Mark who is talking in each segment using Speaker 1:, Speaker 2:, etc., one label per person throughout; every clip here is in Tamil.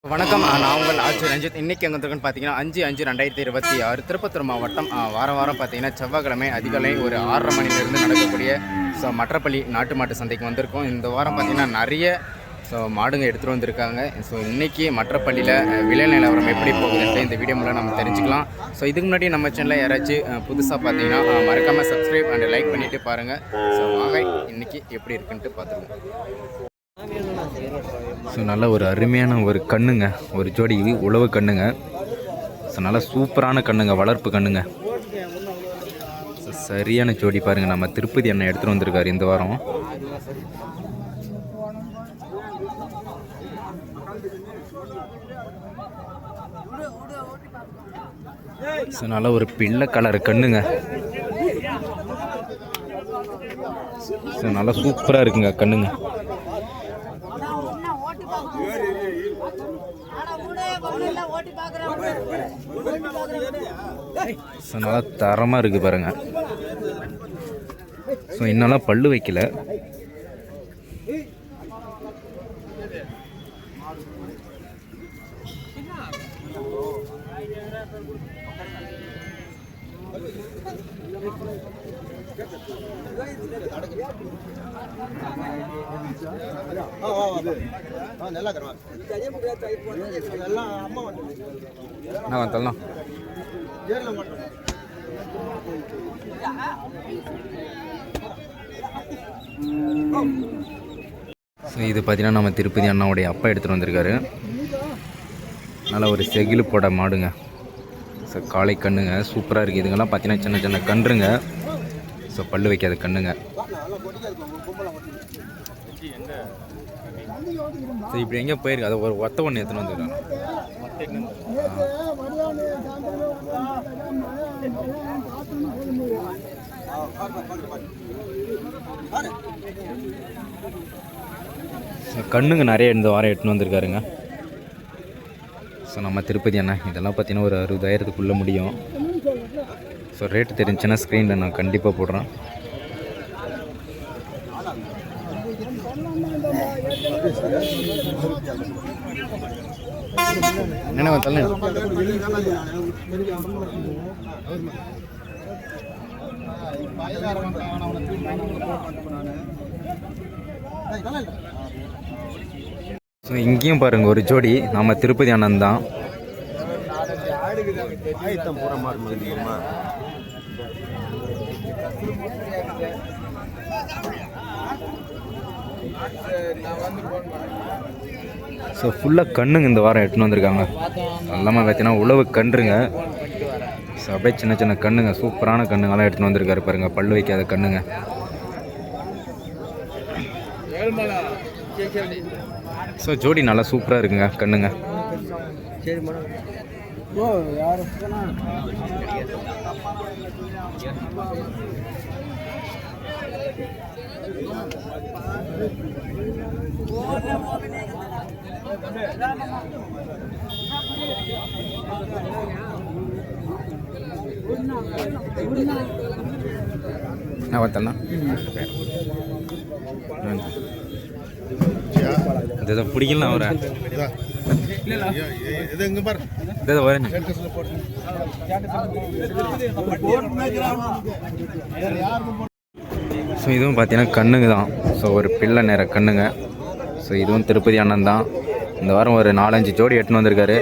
Speaker 1: வணக்கம். நான் உங்கள் ஆட்சி ரஞ்சித். இன்றைக்கி எங்கே இருக்குன்னு பார்த்தீங்கன்னா 5/5/2026 திருப்பத்தூர் மாவட்டம். வாரம் பார்த்தீங்கன்னா செவ்வாய்க்கிழமை அதிகாலை ஒரு 6:30 மணிலேருந்து நடக்கக்கூடிய மற்றப்பள்ளி நாட்டு மாட்டு சந்தைக்கு வந்திருக்கோம். இந்த வாரம் பார்த்திங்கன்னா நிறைய மாடுங்க எடுத்துகிட்டு வந்திருக்காங்க. இன்றைக்கி மற்றப்பள்ளியில் விலை நிலவரம் எப்படி போகுதுன்ட்டு இந்த வீடியோ மூலம் நம்ம தெரிஞ்சுக்கலாம். இதுக்கு முன்னாடி நம்ம சேனலில் யாராச்சும் புதுசாக பார்த்தீங்கன்னா மறக்காமல் சப்ஸ்கிரைப் அண்ட் லைக் பண்ணிவிட்டு பாருங்கள். வாங்க இன்றைக்கி எப்படி இருக்குன்ட்டு பார்த்துருவோம். நல்ல ஒரு அருமையான ஒரு கண்ணுங்க, ஒரு ஜோடி உழவு கண்ணுங்க. நல்லா சூப்பரான கண்ணுங்க, வளர்ப்பு கண்ணுங்க. சரியான ஜோடி பாருங்கள். நம்ம திருப்பதி அண்ணன் எடுத்துகிட்டு வந்திருக்காரு இந்த வாரம். நல்ல ஒரு பிள்ளை கலர் கண்ணுங்க. நல்லா சூப்பராக இருக்குங்க கண்ணுங்க. நல்லா தரமாக இருக்குது பாருங்க. இன்னெல்லாம் பல்லு வைக்கல. இது பார்த்தீங்கன்னா நம்ம திருப்பதி அண்ணாவுடைய அப்பா எடுத்துகிட்டு வந்திருக்காரு. நல்லா ஒரு செகிலு போட மாடுங்க. காளை கண்ணுங்க சூப்பராக இருக்குது. இதுங்கெல்லாம் பார்த்தீங்கன்னா சின்ன சின்ன கன்றுங்க. பல்லு வைக்காத கண்ணுங்க. இப்படி எங்கே போயிருக்கு, அதை ஒரு ஒத்த ஒன்று எடுத்துன்னு வந்துருக்காங்க. கண்ணுங்க நிறைய இந்த வாரம் எடுத்துன்னு வந்திருக்காருங்க. நம்ம திருப்பதி அண்ணா இதெல்லாம் பார்த்தீங்கன்னா ஒரு 60,000க்குள்ளே முடியும். ரேட்டு தெரிஞ்சுன்னா ஸ்க்ரீனில் நான் கண்டிப்பாக போடுறேன். என்ன தள்ள இங்கேயும் பாருங்க ஒரு ஜோடி நம்ம திருப்பதி அண்ணன் தான். ஃபுல்லாக கண்ணுங்க இந்த வாரம் எடுத்துன்னு வந்திருக்காங்க. எல்லாமே பார்த்தீங்கன்னா உழவு கன்றுங்க. அப்படியே சின்ன சின்ன கண்ணுங்க, சூப்பரான கண்ணுங்கெல்லாம் எடுத்துன்னு வந்திருக்காரு பாருங்க. பல்லு வைக்காத கண்ணுங்க. ஜோடி நல்லா சூப்பராக இருக்குங்க கண்ணுங்க. பிடிக்கலாம் அவரை இதுவும் பார்த்தீங்கன்னா கண்ணுங்க தான். ஒரு பிள்ளை நேர கண்ணுங்க. இதுவும் திருப்பதி அண்ணன் தான். இந்த வாரம் ஒரு 4-5 ஜோடி எடுத்துன்னு வந்திருக்காரு.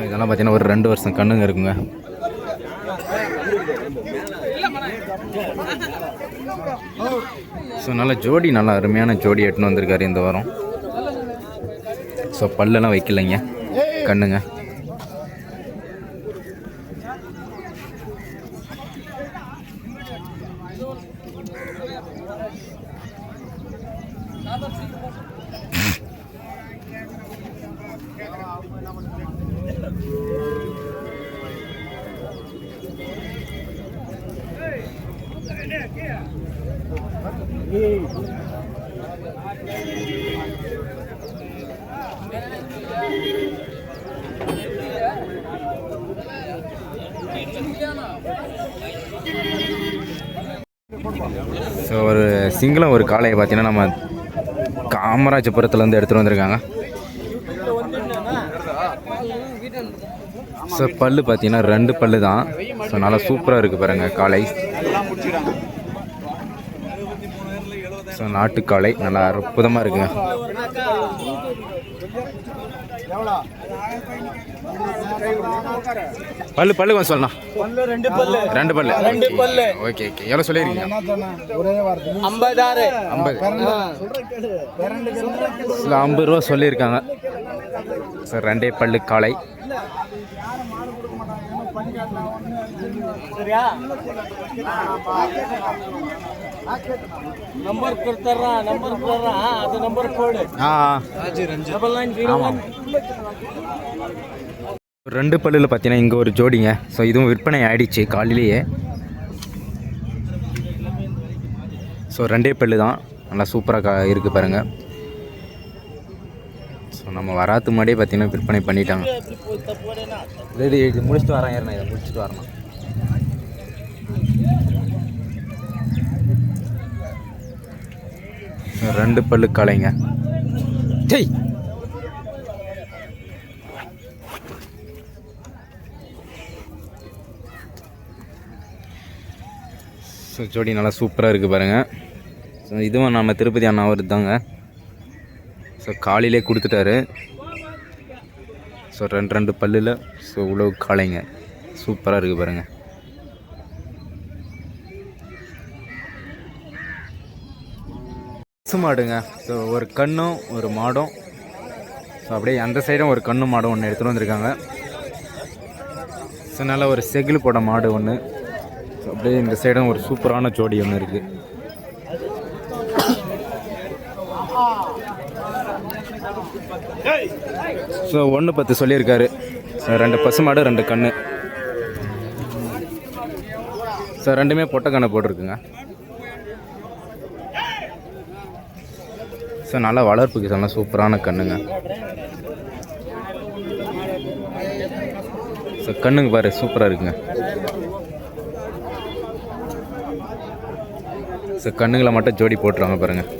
Speaker 1: இதெல்லாம் பார்த்தீங்கன்னா ஒரு 2 வருஷம் கண்ணுங்க இருக்குங்க. நல்ல ஜோடி, நல்லா அருமையான ஜோடி எடுத்துன்னு வந்திருக்காரு இந்த வாரம். பல்லெல்லாம் வைக்கலைங்க கண்ணுங்க. ஸோ ஒரு சிங்கிளம் ஒரு காளையை பார்த்தீங்கன்னா நம்ம காமராஜபுரத்துலேருந்து எடுத்துகிட்டு வந்திருக்காங்க. ஸோ பல்லு பார்த்தீங்கன்னா 2 பல்லு தான். ஸோ நல்லா சூப்பராக இருக்குது பாருங்கள் காளை. ஸோ நாட்டுக்காளை நல்லா அற்புதமாக இருக்குங்க. பல்லு பல்லு கொஞ்சம் சொல்லலாம். 2 பல்லு. Okay okay. எவ்வளோ சொல்லியிருக்கீங்க? 50 ரூபா சொல்லியிருக்காங்க. சார் 2 பல்லு காளை.
Speaker 2: नंबर करतारा ಅದು ನಂಬರ್ ಕೋಡ್
Speaker 1: 2 பல்லில் பார்த்தீங்கன்னா இங்கே ஒரு ஜோடிங்க. ஸோ இதுவும் விற்பனை ஆயிடுச்சு காலையிலேயே. ஸோ 2 பல்லு தான். நல்லா சூப்பராக இருக்குது பாருங்கள். ஸோ நம்ம வராத்து முன்னாடியே பார்த்தீங்கன்னா விற்பனை பண்ணிட்டாங்க. இது முடிச்சுட்டு வரேன். ஏறினா இதை முடிச்சுட்டு வரணும். ஸோ 2 பல்லு காளைங்க. டேய் ஸோ ஜோடி நல்லா சூப்பராக இருக்குது பாருங்கள். ஸோ இதுவும் நம்ம திருப்பதி அண்ணா அவர் தாங்க. ஸோ காலையிலே கொடுத்துட்டாரு. ஸோ 2 பல்லில் ஸோ உழவு காளைங்க சூப்பராக இருக்குது பாருங்கள். பசு மாடுங்க. ஸோ ஒரு கண்ணும் ஒரு மாடும். ஸோ அப்படியே அந்த சைடும் ஒரு கண்ணும் மாடும் ஒன்று எடுத்துகிட்டு வந்திருக்காங்க. ஸோ நல்லா ஒரு செகில் போட மாடு ஒன்று. ஸோ அப்படியே இந்த சைடும் ஒரு சூப்பரான ஜோடி ஒன்று இருக்குது. ஸோ 1.10 சொல்லியிருக்காரு. ஸோ 2 பசு மாடு 2 கன்று. ஸோ 2மே பொட்டை கண்ணை போட்டிருக்குங்க. ஸோ நல்லா வளர்ப்புக்கு சொன்னால் சூப்பரான கண்ணுங்க. ஸோ கண்ணுங்க பாரு சூப்பராக இருக்குங்க. ஸோ கண்ணுங்களை மட்டும் ஜோடி போட்டுருவாங்க பாருங்கள்.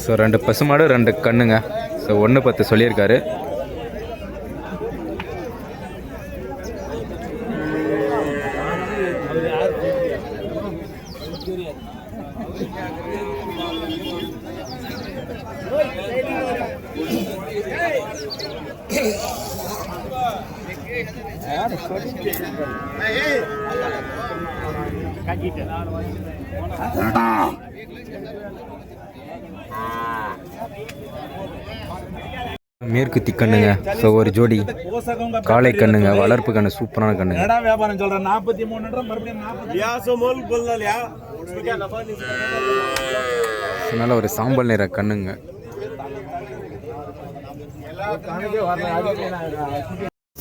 Speaker 1: ஸோ 2 பசுமாடு 2 கண்ணுங்க. ஸோ 1.10 சொல்லியிருக்காரு. மேற்கு திக்கண்ணுங்க. ஸோ ஒரு ஜோடி காளை கண்ணுங்க. வளர்ப்பு கண்ணு சூப்பரான கண்ணுங்க. நல்ல ஒரு சாம்பல் நிற கண்ணுங்க.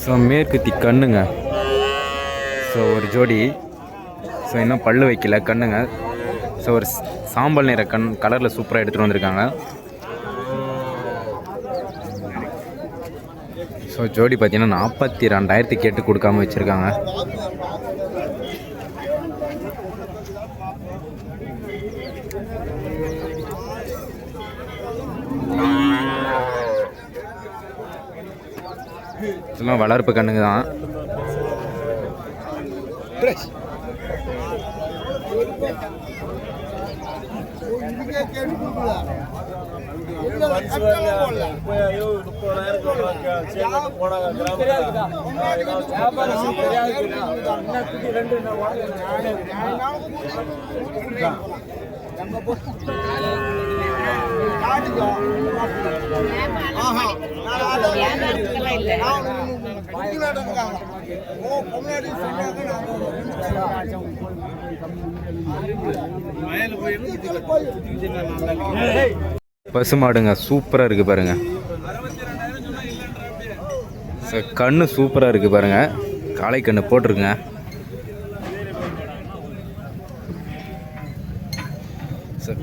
Speaker 1: ஸோ மேற்கு திக்கண்ணுங்க. ஸோ ஒரு ஜோடி. ஸோ இன்னும் பல்லு வைக்கல கண்ணுங்க. ஸோ ஒரு சாம்பல் நிற கலரில் சூப்பராக எடுத்துகிட்டு வந்திருக்காங்க. ஸோ ஜோடி பார்த்தீங்கன்னா 42,000 கேட்டு கொடுக்காம வச்சுருக்காங்க. இதெல்லாம் வளர்ப்பு கண்ணுங்க தான். பசுமாடுங்க சூப்பராக இருக்குது பாருங்க. கண்ணு சூப்பராக இருக்குது பாருங்க. காளை கண்ணு போட்டிருக்குங்க.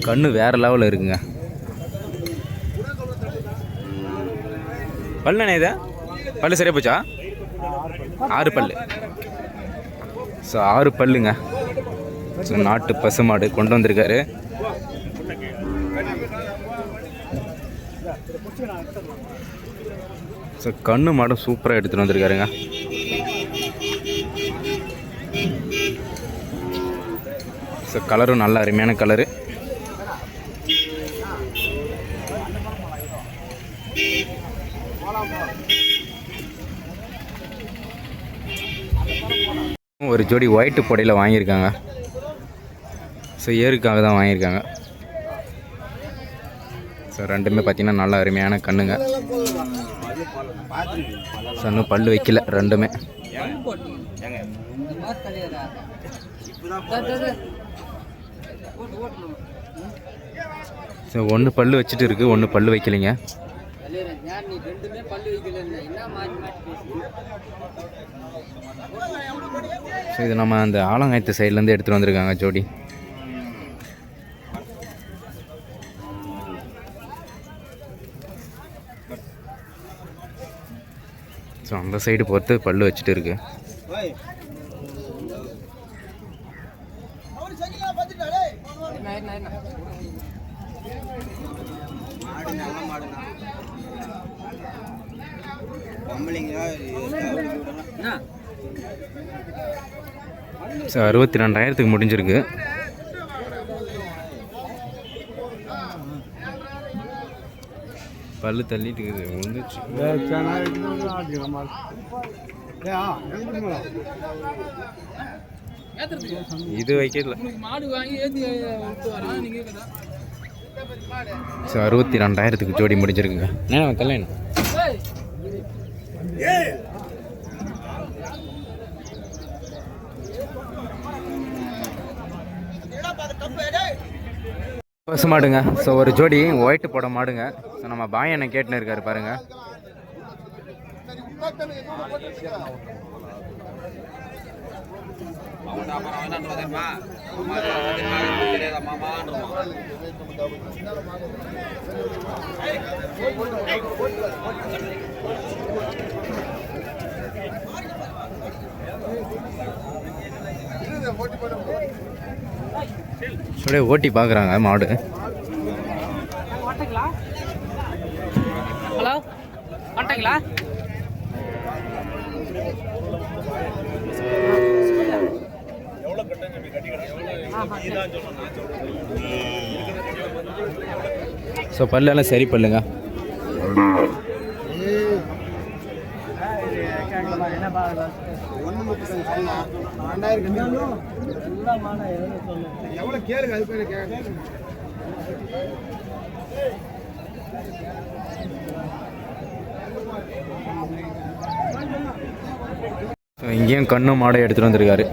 Speaker 1: கண்ணு வேற லெவலில் இருக்குங்க. பல்லுண்ணே இதை பல்லு சரியா போச்சா? 6 பல்லு. ஸோ 6 பல்லுங்க. ஸோ நாட்டு பசுமாடு கொண்டு வந்திருக்காரு. ஸோ கண்ணு மாடும் சூப்பராக எடுத்துகிட்டு வந்திருக்காருங்க. ஸோ கலரும் நல்ல அருமையான கலரு. ஒரு ஜோடி ஒயிட்டு பொடையில் வாங்கியிருக்காங்க. ஸோ ஏருக்காக தான் வாங்கியிருக்காங்க. ஸோ ரெண்டுமே பார்த்திங்கன்னா நல்ல அருமையான கண்ணுங்க. ஸோ இன்னும் பல்லு வைக்கல ரெண்டுமே. ஸோ ஒன்று பல்லு வச்சுட்டு இருக்குது, ஒன்று பல்லு வைக்கலைங்க. ஸோ இது நம்ம அந்த ஆலங்காயத்து சைட்லேருந்து எடுத்துகிட்டு வந்திருக்காங்க ஜோடி. ஸோ அந்த சைடு பொறுத்து பல்லு வச்சுட்டு இருக்கு. ஸோ 62,000க்கு முடிஞ்சிருக்கு. பல்லு தள்ளிட்டு வந்துச்சு. இது வைக்கல. ஸோ 62,000க்கு ஜோடி முடிஞ்சிருக்குங்க. என்ன கல்யாணம் பசு மாடுங்க. ஸோ ஒரு ஜோடி ஒயிட்டு போட மாடுங்க. ஸோ நம்ம பாய் என்ன கேட்டுன்னு இருக்காரு பாருங்க. ஓட்டி பார்க்குறாங்க மாடு.
Speaker 3: ஹலோ வந்துட்டீங்களா?
Speaker 1: ஸோ பல்லெல்லாம் சரி பல்லுங்க. இங்கேயும் கண்ணு மாடை எடுத்துகிட்டு வந்திருக்காரு.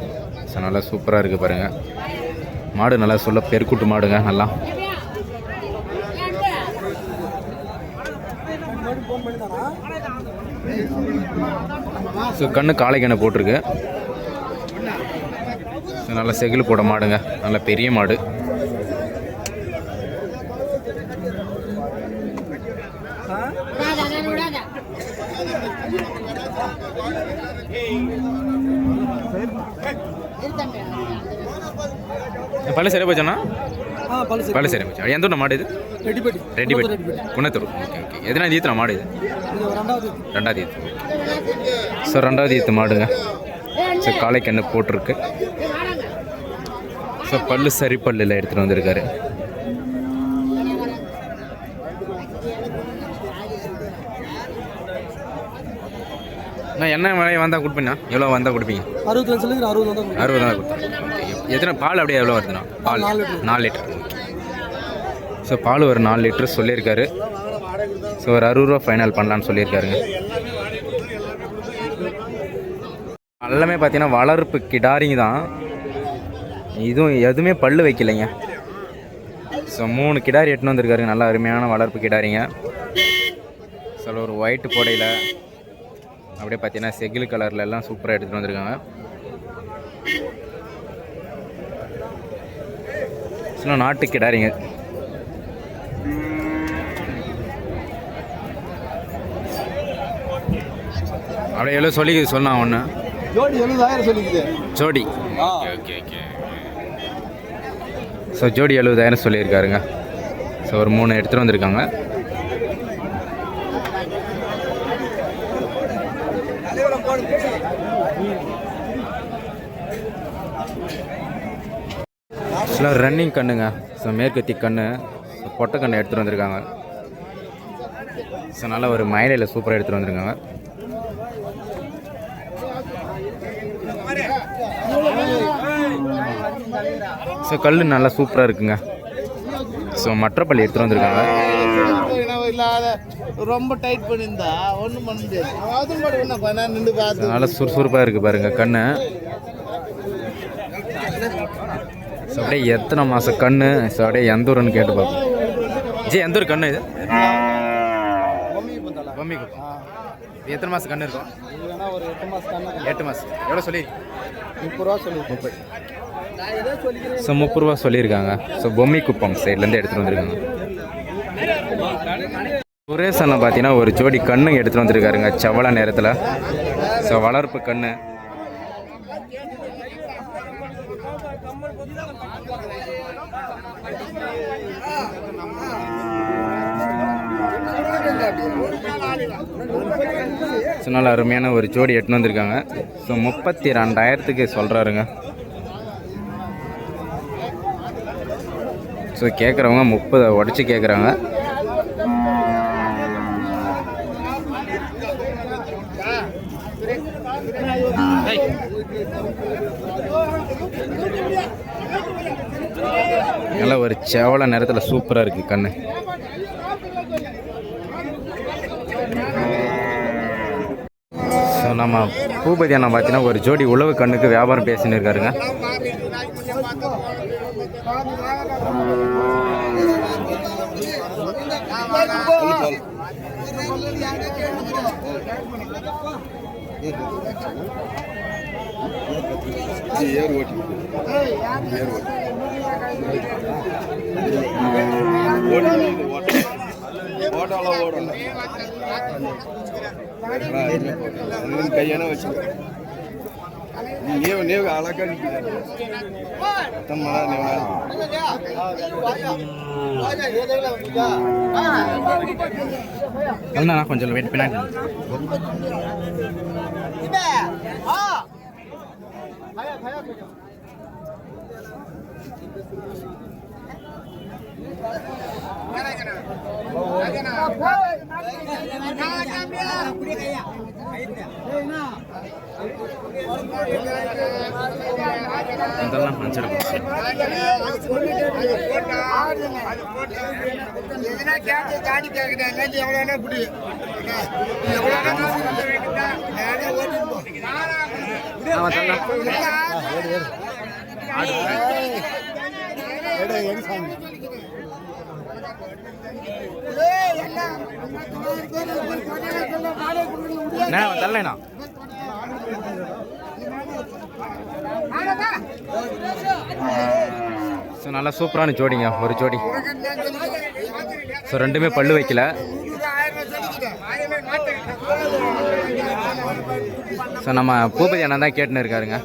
Speaker 1: ஸோ நல்லா சூப்பராக இருக்குது பாருங்கள். மாடு நல்லா சொல்ல பெருக்கூட்டு மாடுங்க. நல்லா ஸோ கண்ணு காளை கண்ணை போட்டிருக்கு. ஸோ நல்லா செகில் போட மாடுங்க. நல்ல பெரிய மாடு. பல்லு சரியா போச்சாண்ணா? பல்லு சரியா போச்சா? எந்த ஊர் மாடு இது? ரெட்டிப்பட்டி குணத்தூர். Okay okay. எதனா ஈத்துனா மாடு இது? 2வது ஈத்து. ஸோ 2வது ஈத்து மாடுங்க. ஸோ காளை கண்ணு போட்டிருக்கு. ஸோ பல்லு சரி பல்லில் எடுத்துகிட்டு வந்திருக்காரு. நான் என்ன மழை வந்தால் கொடுப்பீங்கண்ணா? எவ்வளோ வந்தால் கொடுப்பீங்க? 60 தான் கொடுத்தேன். எத்தனை பால் அப்படியே எவ்வளோ வருதுண்ணா? பால் 4 லிட்டர். ஸோ பால் ஒரு 4 லிட்டர் சொல்லியிருக்காரு. ஸோ ஒரு 60 ரூபா ஃபைனல் பண்ணலான்னு சொல்லியிருக்காருங்க. எல்லாமே பார்த்தீங்கன்னா வளர்ப்பு கிடாரிங்க தான். இதுவும் எதுவுமே பல்லு வைக்கலைங்க. ஸோ 3 கிடாரி எட்டுன்னு வந்திருக்காருங்க. நல்லா அருமையான வளர்ப்பு கிடாரிங்க. ஸோ ஒரு ஒயிட்டு போடையில் அப்படியே பார்த்தீங்கன்னா செகில் கலரில் எல்லாம் சூப்பராக எடுத்துகிட்டு வந்திருக்காங்க. ஸோ நாட்டு கிடாரிங்க. அப்படியே எவ்வளோ சொல்லிக்குது சொன்னா ஒன்று?
Speaker 2: ஜோடி 70,000 சொல்லிக்குது.
Speaker 1: ஜோடி ஓகே ஓகே ஓகே. ஸோ ஜோடி 70,000 சொல்லியிருக்காருங்க. ஸோ ஒரு 3 எடுத்துகிட்டு வந்திருக்காங்க. ஆக்சுவலாக ரன்னிங் கண்ணுங்க. ஸோ மேற்கத்தி கண்ணு, ஸோ பொட்டை கண்ணு எடுத்துகிட்டு வந்திருக்காங்க. ஸோ நல்லா ஒரு மயிலையில் சூப்பராக எடுத்துகிட்டு வந்திருக்காங்க. ஸோ கல் நல்லா சூப்பராக இருக்குங்க. ஸோ மற்றப்பள்ளி எடுத்துகிட்டு வந்திருக்காங்க.
Speaker 2: ரொம்ப டைட் பண்ணியிருந்தா ஒன்றும் பண்ண முடியாது. நின்று பார்த்து
Speaker 1: நல்லா சுறுசுறுப்பாக இருக்குது பாருங்க கண்ணு. ஸோ அப்படியே எத்தனை மாதம் கண்ணு. ஸோ அப்படியே எந்த ஊருன்னு கேட்டு பார்ப்போம். ஜி எந்த ஊர் கண்ணு இது? பொம்மி குப்பம். எத்தனை மாதம் கண்ணு இருக்கும்?
Speaker 2: ஒரு 8 மாதம் கண்ணு.
Speaker 1: 8 மாதம். எவ்வளோ சொல்லி?
Speaker 2: 30 ரூபா சொல்லி.
Speaker 1: 30. ஸோ 30 ரூபா சொல்லியிருக்காங்க. ஸோ பொம்மி குப்பம் சைட்லேருந்து எடுத்துகிட்டு வந்திருக்காங்க. சுரேஷனில் பார்த்தீங்கன்னா ஒரு ஜோடி கண்ணு எடுத்துகிட்டு வந்திருக்காருங்க செவல நேரத்தில். ஸோ வளர்ப்பு கண்ணு. ஸோ நல்ல அருமையான ஒரு ஜோடி எடுத்துன்னு வந்திருக்காங்க. ஸோ 32,000க்கு சொல்கிறாருங்க. ஸோ கேட்குறவங்க 30 உடச்சி கேட்குறாங்க. நல்லா ஒரு செவல நேரத்தில் சூப்பராக இருக்குது கண்ணு. ஸோ நம்ம பூபதி அண்ணா பார்த்தீங்கன்னா ஒரு ஜோடி உழவு கண்ணுக்கு வியாபாரம் பேசின்னு இருக்காருங்க.
Speaker 2: கையான வச்சு ನೀವು ಅಳಕ
Speaker 1: அண்ணா கொஞ்சம் வெயிட் பின்னாடி. இதெல்லாம் தரலைண்ணா. ஸோ நல்லா சூப்பரான ஜோடிங்க ஒரு ஜோடி. ஸோ ரெண்டுமே பல்லு வைக்கல. ஸோ நம்ம பூபதி அண்ணா தான் கேட்டுன்னு இருக்காருங்க.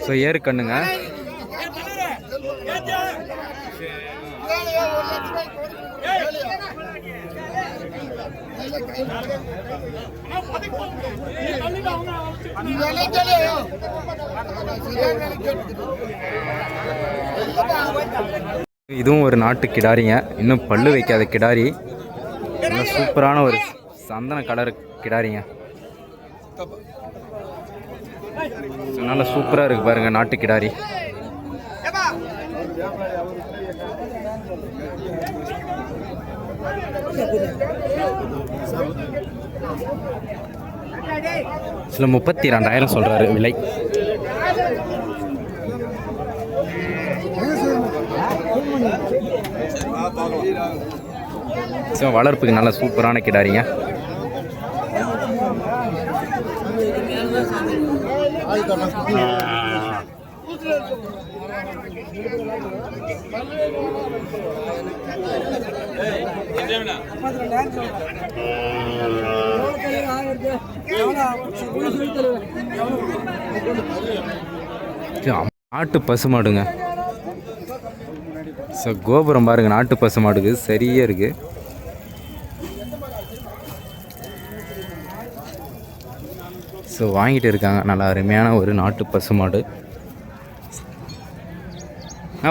Speaker 1: ஸோ ஏறு கண்ணுங்க. இதுவும் ஒரு நாட்டு கிடாரிங்க. இன்னும் பல்லு வைக்காத கிடாரி. நல்ல சூப்பரான ஒரு சந்தன கலர் கிடாரிங்க. நல்லா சூப்பராக இருக்கு பாருங்க நாட்டு கிடாரி. சில 32,000 சொல்றாரு விலை. ஸோ வளர்ப்புக்கு நல்ல சூப்பரான கிடாரிங்க. நாட்டு பசுமாடுங்க. ஸோ கோபுரம் பாருங்க, நாட்டு பசுமாடுக்கு சரியா இருக்கு. ஸோ வாங்கிட்டு இருக்காங்க. நல்லா அருமையான ஒரு நாட்டு பசுமாடு.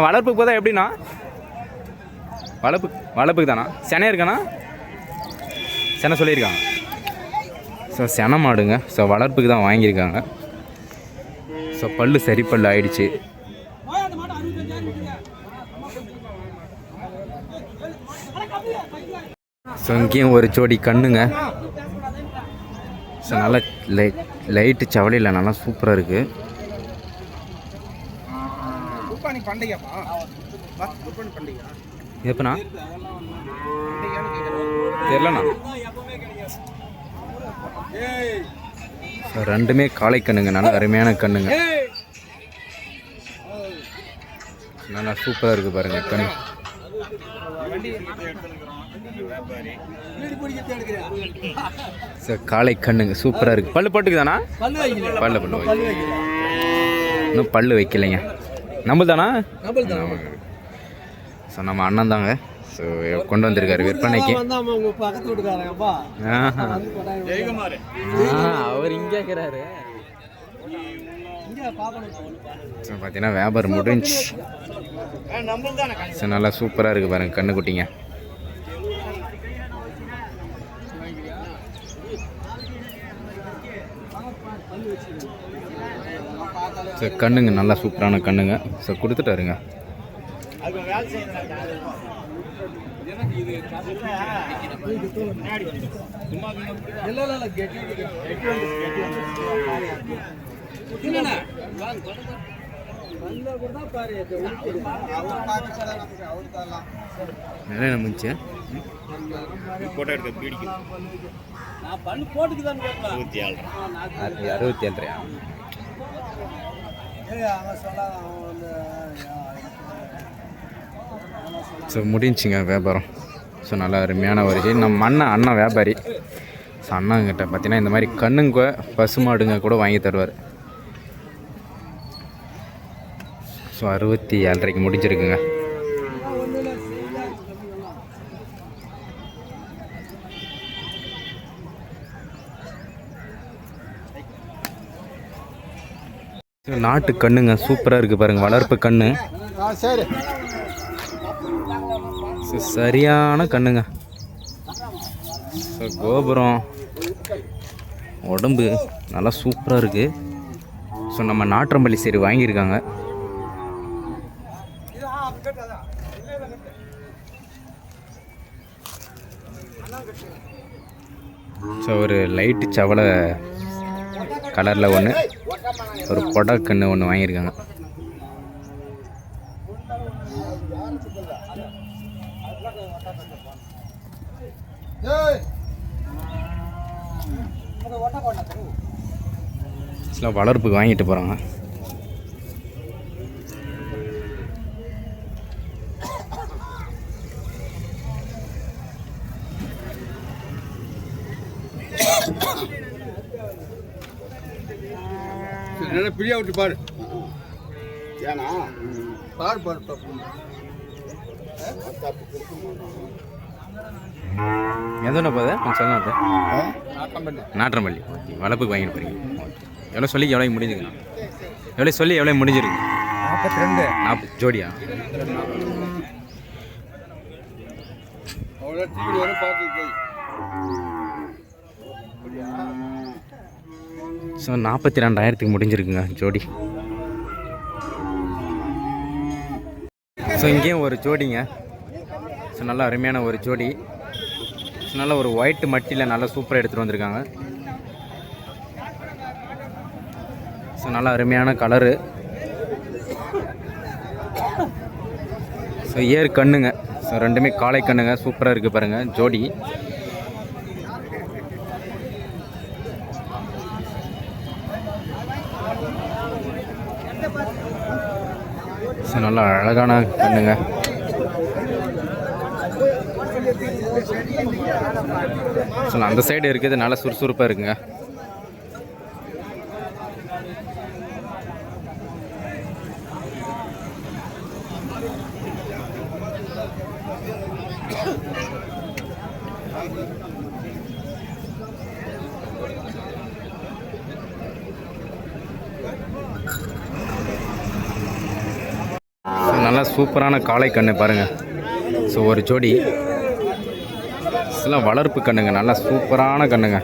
Speaker 1: வளர்ப்புக்கு போதா எப்படின்னா வளர்ப்புக்கு தானா? செனை இருக்காண்ணா? செனை சொல்லியிருக்காங்க. ஸோ செனை மாடுங்க. ஸோ வளர்ப்புக்கு தான் வாங்கியிருக்காங்க. ஸோ பல்லு சரி பல்லு ஆயிடுச்சு. ஸோ இங்கேயும் ஒரு ஜோடி கண்ணுங்க. ஸோ நல்லா லைட்டு சவலையில் நல்லா சூப்பராக இருக்குது. எப்பண்ணா தெரியலண்ணா. ஸோ ரெண்டுமே காளை கண்ணுங்க. நல்லா அருமையான கண்ணுங்க. நல்லா சூப்பராக இருக்குது பாருங்கள் கண்ணு. சார் காளை கண்ணுங்க சூப்பராக இருக்குது. பல்லு போட்டுக்குதாண்ணா? பல்லு இன்னும் பல்லு வைக்கலைங்க. நம்மள்தானா? ஸோ நம்ம அண்ணன் தாங்க. ஸோ கொண்டு வந்திருக்காரு விற்பனைக்கு. அவர் இங்கே இருக்கிறாரு. ஸோ பார்த்தீங்கன்னா வியாபாரம் முடிஞ்சு. ஸோ நல்லா சூப்பராக இருக்குது பாருங்கள் கண்ணுக்குட்டிங்க. ஸோ கண்ணுங்க நல்லா சூப்பரான கண்ணுங்க. ஸோ கொடுத்துட்டாருங்க. என்ன முடிச்சு போட்டோ எடுக்க பீடிக்கு 67 ஸோ முடிஞ்சுங்க வியாபாரம். ஸோ நல்லா அருமையான ஒரு நம்ம அண்ணன் வியாபாரி. ஸோ அண்ணங்கிட்ட பார்த்தீங்கன்னா இந்த மாதிரி கண்ணுங்க பசுமாடுங்க கூட வாங்கி தருவார். ஸோ 67 முடிஞ்சிருக்குங்க. நாட்டு கண்ணுங்க சூப்பராக இருக்குது பாருங்கள். வளர்ப்பு கண்ணு. சரியான கண்ணுங்க. ஸோ கோபுரம் உடம்பு நல்லா சூப்பராக இருக்குது. ஸோ நம்ம நாற்றம்பள்ளி சரி வாங்கியிருக்காங்க. ஸோ ஒரு லைட்டு சவலை கலரில் ஒன்று, ஒரு பொடா கன்று ஒன்று வாங்கியிருக்காங்க. சில வளர்ப்புக்கு வாங்கிட்டு போகிறாங்க.
Speaker 2: பிரியா விட்டு பாரு. ஏன்னா பாரு பாரு
Speaker 1: எதனா போதா கொஞ்சம் நாற்றம்பள்ளி வளர்ப்புக்கு வாங்கிட்டு போகிறீங்க. எவ்வளோ சொல்லி எவ்வளோ முடிஞ்சுங்கண்ணா? எவ்வளோ முடிஞ்சிருக்கு?
Speaker 2: 42
Speaker 1: 40 ஜோடியா? ஸோ 42,000 முடிஞ்சிருக்குங்க ஜோடி. ஸோ இங்கேயும் ஒரு ஜோடிங்க. ஸோ நல்லா அருமையான ஒரு ஜோடி. ஸோ நல்லா ஒரு ஒயிட் மட்டியில் நல்லா சூப்பராக எடுத்துகிட்டு வந்திருக்காங்க. ஸோ நல்லா அருமையான கலரு. ஸோ ஏர் கண்ணுங்க. ஸோ ரெண்டுமே காளை கண்ணுங்க. சூப்பராக இருக்குது பாருங்கள் ஜோடி. ஸோ நல்லா அழகான கண்ணுங்க. ஸோ அந்த சைடு இருக்குது நல்லா சுறுசுறுப்பாக இருக்குங்க. நல்லா சூப்பரான காளை கண்ணு பாருங்கள். ஸோ ஒரு ஜோடி இதெல்லாம் வளர்ப்பு கண்ணுங்க, நல்லா சூப்பரான கண்ணுங்க.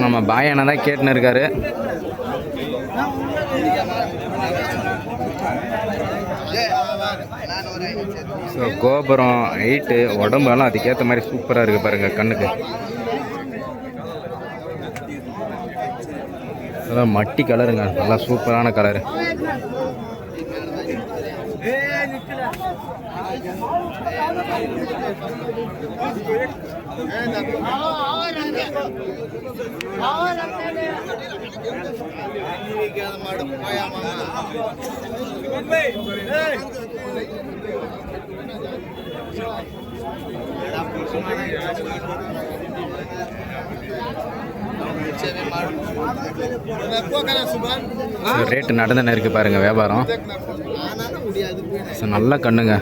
Speaker 1: நம்ம பாயனை தான் கேட்டுன்னு இருக்காரு. ஸோ கோபுரம் ஹைட்டு உடம்பெல்லாம் அதுக்கேற்ற மாதிரி சூப்பராக இருக்குது பாருங்கள் கண்ணுக்கு. அதான் மட்டி கலருங்க, நல்லா சூப்பரான கலரு. ரேட்டு நடந்துன்னு இருக்கு பாருங்க வியாபாரம். நல்ல கண்ணுங்க.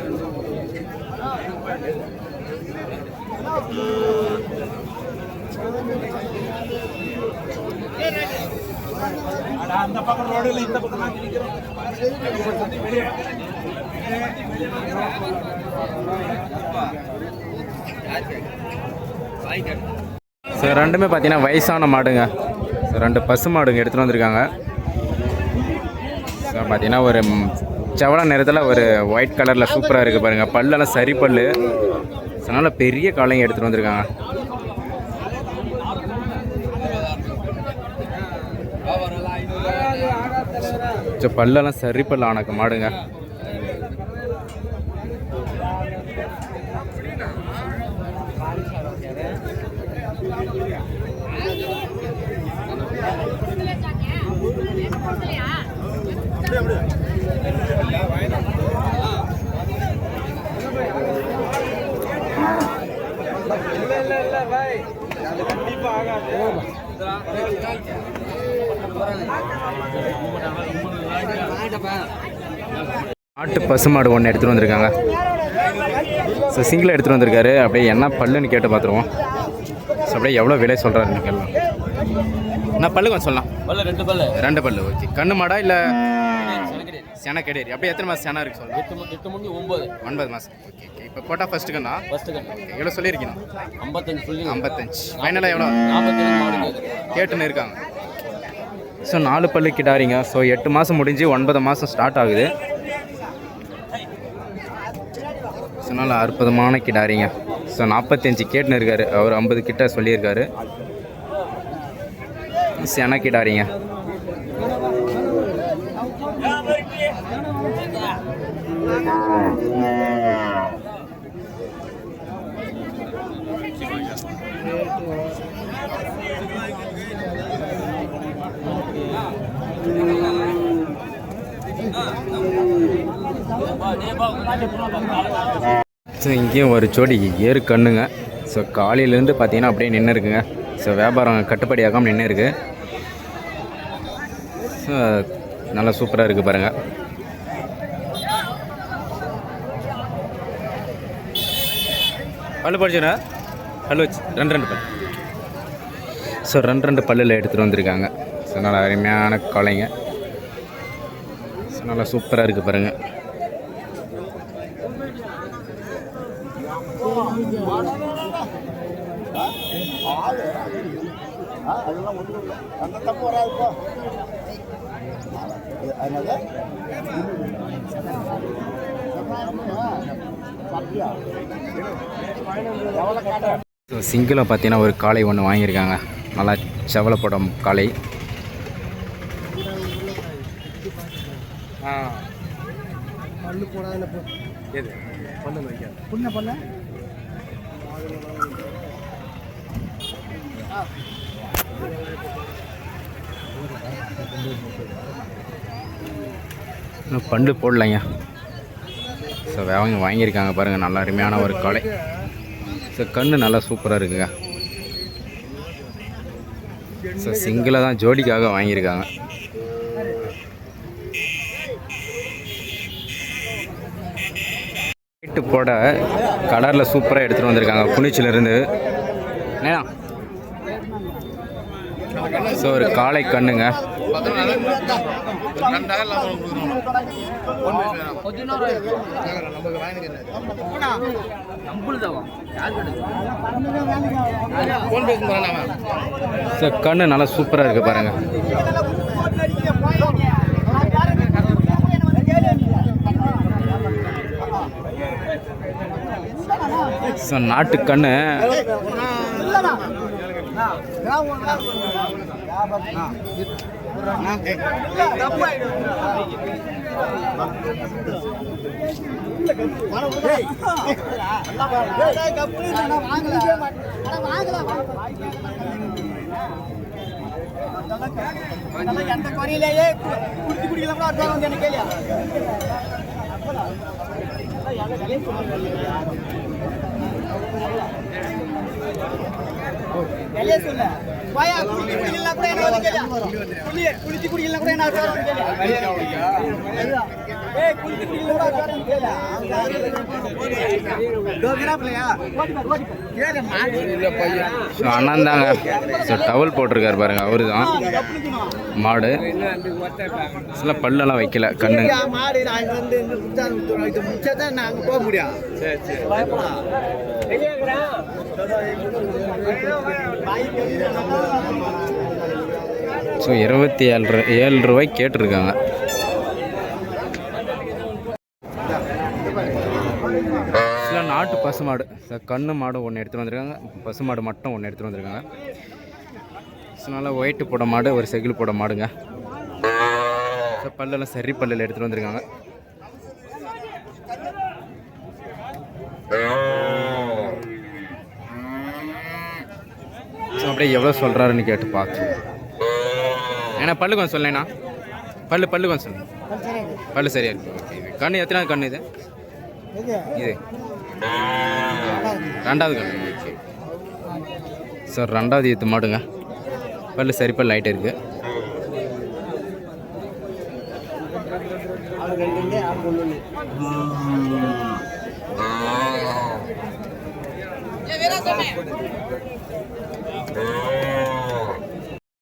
Speaker 1: ஸோ ரெண்டுமே பார்த்தீங்கன்னா வயசான மாடுங்க. ஸோ ரெண்டு பசு மாடுங்க எடுத்துகிட்டு வந்திருக்காங்க. ஸோ பார்த்தீங்கன்னா ஒரு செவல நிறத்தில் ஒரு ஒயிட் கலரில் சூப்பராக இருக்குது பாருங்கள். பல்லெல்லாம் சரி பல். ஸோ நல்ல பெரிய காளைங்க எடுத்துகிட்டு வந்திருக்காங்க. ஸோ பல்லெல்லாம் சரி பல் ஆனக்கு மாடுங்க. நாட்டு பசுமாடு ஒன்று எடுத்துகிட்டு வந்திருக்காங்க. ஸோ சிங்கிளாக எடுத்துகிட்டு வந்திருக்காரு. அப்படியே என்ன பல்லுன்னு கேட்டு பார்த்துருவோம். ஸோ அப்படியே எவ்வளோ விலை சொல்கிறாருன்னு கேட்கலாம். நான் பல்லு கொஞ்சம் சொல்லலாம். ரெண்டு பல்லு ஓகே. கண்ணு மாடா இல்லை செனை கிடையாது? அப்படியே எத்தனை மாதம் செனை இருக்குது சொல்லலாம்? 9 மாதம். Okay okay. இப்போ போட்டால் ஃபஸ்ட்டு கண்ணா? எவ்வளோ சொல்லியிருக்கீங்க? 55. ஃபைனலாக எவ்வளோ கேட்டுன்னு இருக்காங்க? ஸோ 4 பல்லு கிட்டாரிங்க. ஸோ 8 மாதம் முடிஞ்சு 9 மாதம் ஸ்டார்ட் ஆகுது. ஸோ நல்ல அற்புதமான கிடாரிங்க. ஸோ 45 கேட்டுன்னு இருக்காரு. அவர் 50 கிட்ட சொல்லியிருக்காரு. சென கிடாரிங்க. ஸோ இங்கேயும் ஒரு ஜோடி ஏறு கண்ணுங்க. ஸோ காலையிலேருந்து பார்த்தீங்கன்னா அப்படியே நின்று இருக்குங்க. ஸோ வியாபாரம் கட்டுப்படியாகாமல் நின்று இருக்கு. ஸோ நல்லா சூப்பராக இருக்குது பாருங்கள். பல்லு படிச்சுண்ணா பல்லு வச்சு ரெண்டு பல். ஸோ ரெண்டு பல்லில் எடுத்துகிட்டு வந்திருக்காங்க. ஸோ நல்லா அருமையான காளைங்க. ஸோ நல்லா சூப்பராக இருக்குது பாருங்கள். ஸோ சிங்கிளாக பார்த்தீங்கன்னா ஒரு காளை ஒன்று வாங்கியிருக்காங்க. நல்லா செவலப்படம் காளை. இன்னும் பண்டு போடலைங்க. ஸோ வாங்கியிருக்காங்க பாருங்கள், நல்லா அருமையான ஒரு காளை. ஸோ கன்று நல்லா சூப்பராக இருக்குங்க. ஸோ சிங்கிளாக தான் ஜோடிக்காக வாங்கியிருக்காங்க. வீட்டு போட கலரில் சூப்பராக எடுத்துகிட்டு வந்திருக்காங்க குனிச்சிலிருந்து. ஏன்னா ஸோ ஒரு காளை கண்ணுங்க. ஸோ கண்ணு நல்லா சூப்பராக இருக்குது பாருங்க. ஸோ நாட்டுக்கண்ணு
Speaker 4: எந்த குறையிலேயே குடிச்சு குடிக்கலாம் அர்த்தம் வந்து எனக்கு கேள்வியா சொல்ல பாயா குடிச்சு குடிக்கலாம் கூட என்ன வந்து கேள்வியா குடிச்சு குடிக்கலாம் கூட என்ன அர்த்தம் வந்து கேள்வியா ஏய் குடிச்சு குடிக்கலாம் கூட அர்த்தம் வந்து கேள்வியா
Speaker 1: அண்ணன் தாங்க. ஸோ டவல் போட்டிருக்காரு பாருங்க, அவரு தான் மாடு. சில பல்லெல்லாம் வைக்கல கண்ணு.
Speaker 4: மாடு வந்து முடிச்சாதான் நாங்கள் போக முடியும்.
Speaker 1: ஸோ 27 ரூபாய் கேட்டிருக்காங்க. சில நாட்டு பசுமாடு கண்ணு மாடு ஒன்று எடுத்துகிட்டு வந்திருக்காங்க, பசுமாடு மட்டும் ஒன்று எடுத்துகிட்டு வந்திருக்காங்க. ஸோ நல்லா ஒயிட்டு போட மாடு, ஒரு செகில் போட மாடுங்க. ஸோ பல்லெல்லாம் சரி பல்லில் எடுத்துகிட்டு வந்திருக்காங்க. ஸோ அப்படியே எவ்வளோ சொல்கிறாருன்னு கேட்டு பார்த்து. ஏன்னா பல்லு கொஞ்சம் சொல்லலைண்ணா, பல்லு கொஞ்சம் சொல்லுங்க. பல்லு சரியாக இருக்குது. ஓகே, கண்ணு எத்தனை கண்ணு இது? இது ரெண்டாவது கண்ணு. ஓகே சார், ரெண்டாவது ஈத்து மாடுங்க. பல்லு சரி பல்லு ஆகிட்டே இருக்குது.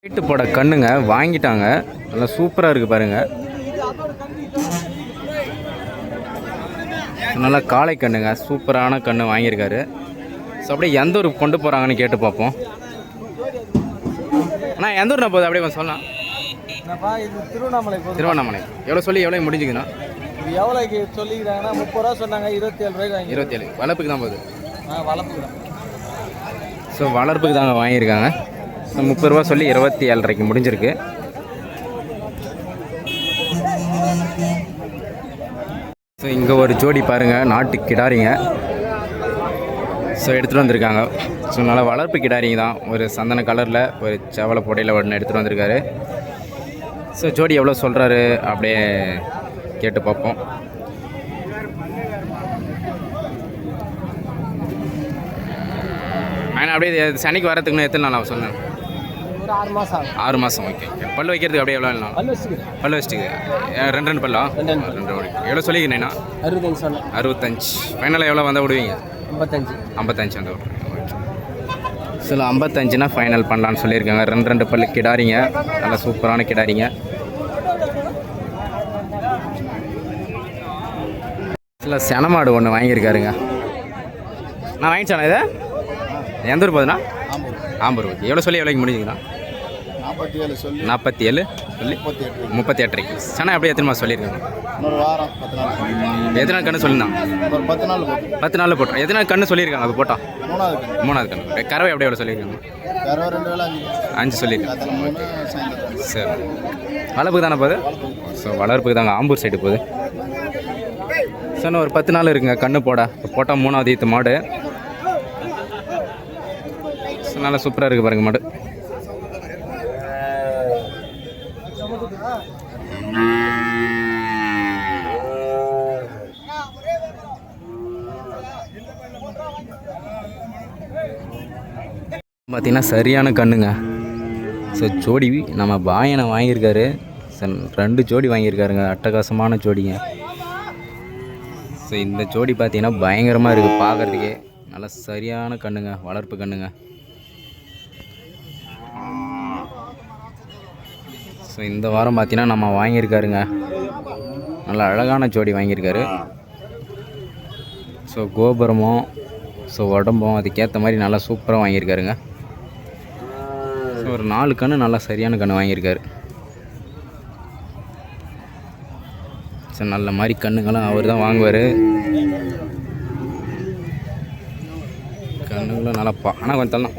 Speaker 1: வீட்டு போட கண்ணுங்க வாங்கிட்டாங்க, நல்லா சூப்பராக இருக்குது பாருங்கள். நல்லா காளை கண்ணுங்க, சூப்பரான கண்ணு வாங்கியிருக்காரு. ஸோ அப்படியே எந்த ஊருக்கு கொண்டு போகிறாங்கன்னு கேட்டு பார்ப்போம். அண்ணா எந்த ஊர்னா போகுது அப்படியே கொஞ்சம் சொல்லலாம்.
Speaker 4: இது திருவண்ணாமலை.
Speaker 1: திருவண்ணாமலை. எவ்வளோ சொல்லி எவ்வளோ முடிஞ்சுக்குண்ணா?
Speaker 4: எவ்வளோக்கு சொல்லிக்கிறாங்கன்னா 30 ரூபா சொன்னாங்க, 27 ரூபாய்க்கு.
Speaker 1: 27 வளர்ப்புக்கு தான் போகுது.
Speaker 4: வளர்ப்புக்கு தான்.
Speaker 1: ஸோ வளர்ப்புக்கு தாங்க வாங்கியிருக்காங்க. ஸோ 30 ரூபா சொல்லி 27 ரூபாய்க்கு முடிஞ்சிருக்கு. ஸோ இங்கே ஒரு ஜோடி பாருங்கள், நாட்டு கிடாரிங்க. ஸோ எடுத்துகிட்டு வந்திருக்காங்க. ஸோ நல்லா வளர்ப்பு கிடாரிங்க தான், ஒரு சந்தன கலரில் ஒரு செவலை பொடையில் ஒன்று எடுத்துகிட்டு வந்திருக்காரு. ஸோ ஜோடி எவ்வளோ சொல்கிறாரு அப்படியே கேட்டு பார்ப்போம். ஆனால் அப்படியே சனிக்கு வரத்துக்குன்னு எத்தனை நாள் ஆகும் சொன்னேன்?
Speaker 4: ஒரு 6 மாதம் ஆகும்.
Speaker 1: 6 மாதம். ஓகே, பல் வைக்கிறதுக்கு அப்படியே எவ்வளோ நாள்? பல் வச்சுட்டு ரெண்டு பல்லா? 2 எவ்வளோ சொல்லிக்கிறேண்ணா?
Speaker 4: 65 சொன்னேன்.
Speaker 1: 65. ஃபைனலாக எவ்வளோ வந்தால் விடுவீங்க? 55 வந்து விட்ருங்க. சில 55னா ஃபைனல் பண்ணலான்னு சொல்லியிருக்காங்க. 2 பல்லு கிடாரிங்க, நல்லா சூப்பரான கிடாரிங்க. சில செனமாடு ஒன்று வாங்கியிருக்காருங்க. நான் வாங்கிச்சானே இதை? எந்த ஊர் போகுதுண்ணா? ஆம்பூர். ஓகே, எவ்வளோ சொல்லி எவ்வளோக்கு முடிஞ்சுங்கண்ணா?
Speaker 2: 47 சொல்லி
Speaker 1: 47 சொல்லி 38. சனா அப்படியே எத்தனை மாதம் சொல்லியிருக்காங்க?
Speaker 2: ஒரு வாரம் 10 நாள்.
Speaker 1: எத்தனை நாள் கண்ணு சொல்லியிருந்தான்?
Speaker 2: ஒரு 10 நாள்
Speaker 1: 10 நாளில் போட்டோம். எத்தனை நாள் கண்ணு சொல்லியிருக்காங்க அது போட்டோம்?
Speaker 2: 3வது
Speaker 1: கண்ணு. கறவை அப்படியே எவ்வளோ சொல்லியிருக்காங்க?
Speaker 2: 2 வேலை
Speaker 1: 5 சொல்லியிருக்காங்க.
Speaker 2: 3 சாயந்தரம்.
Speaker 1: சரி, வளர்ப்புக்கு தானே போகுது? ஸோ வளர்ப்புக்கு தாங்க, ஆம்பூர் சைடு போகுது. சார் ஒரு 10 நாள் இருக்குங்க கண்ணு போட்டால் 3வது ஈத்து மாடு. நல்லா சூப்பராக இருக்குது பாருங்க மாடு. பார்த்தீங்கன்னா சரியான கண்ணுங்க. ஸோ ஜோடி நம்ம பாயனை வாங்கியிருக்காரு. 2 ஜோடி வாங்கியிருக்காருங்க, அட்டகாசமான ஜோடிங்க. ஸோ இந்த ஜோடி பார்த்தீங்கன்னா பயங்கரமாக இருக்குது பார்க்குறதுக்கே. நல்லா சரியான கண்ணுங்க, வளர்ப்பு கண்ணுங்க. ஸோ இந்த வாரம் பார்த்தீங்கன்னா நம்ம வாங்கியிருக்காருங்க, நல்லா அழகான ஜோடி வாங்கியிருக்காரு. ஸோ கோபுரமும் ஸோ உடம்பும் அதுக்கேற்ற மாதிரி நல்லா சூப்பராக வாங்கியிருக்காருங்க. ஸோ ஒரு 4 கன்று நல்லா சரியான கன்று வாங்கியிருக்காரு. ஸோ நல்ல மாதிரி கண்ணுங்களாம் அவர் தான் வாங்குவார். கண்ணுங்களும் நல்லா ஆனால் கொஞ்சம் தள்ளலாம்.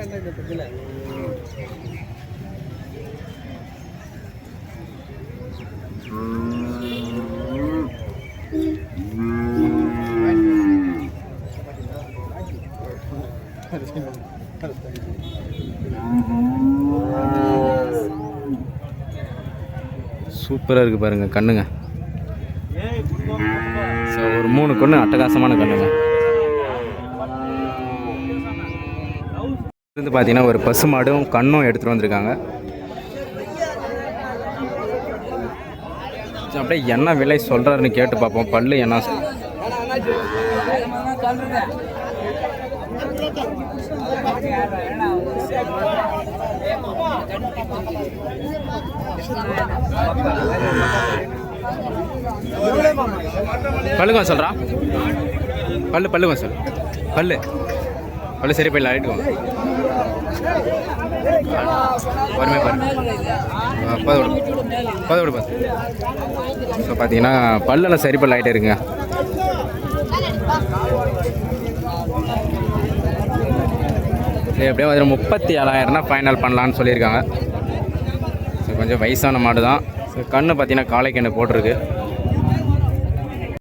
Speaker 1: சூப்பராக இருக்குது பாருங்கள் கண்ணுங்க. ஸோ ஒரு 3 கன்று அட்டகாசமான கண்ணுங்க. இது பார்த்தீங்கன்னா ஒரு பசு மாடும் கண்ணும் எடுத்துகிட்டு வந்திருக்காங்க. அப்படியே என்ன விலை சொல்கிறாருன்னு கேட்டு பார்ப்போம். பல்லு என்ன பல்லுங்க சொல்கிறா? பல்லுங்க சொல். பல்லு சரி போயிடலாம். ஆகிட்டுவோம் பொறுமையாக பாருங்க. 10 ஸோ பார்த்தீங்கன்னா பல்லெல்லாம் சரி பல்ல ஆகிட்டே இருக்குங்க. எப்படியோ அதில் 37,000 ஃபைனல் பண்ணலான்னு சொல்லியிருக்காங்க. ஸோ கொஞ்சம் வயசான மாடு தான். ஸோ கன்று பார்த்தீங்கன்னா காளை கன்று போட்டிருக்கு.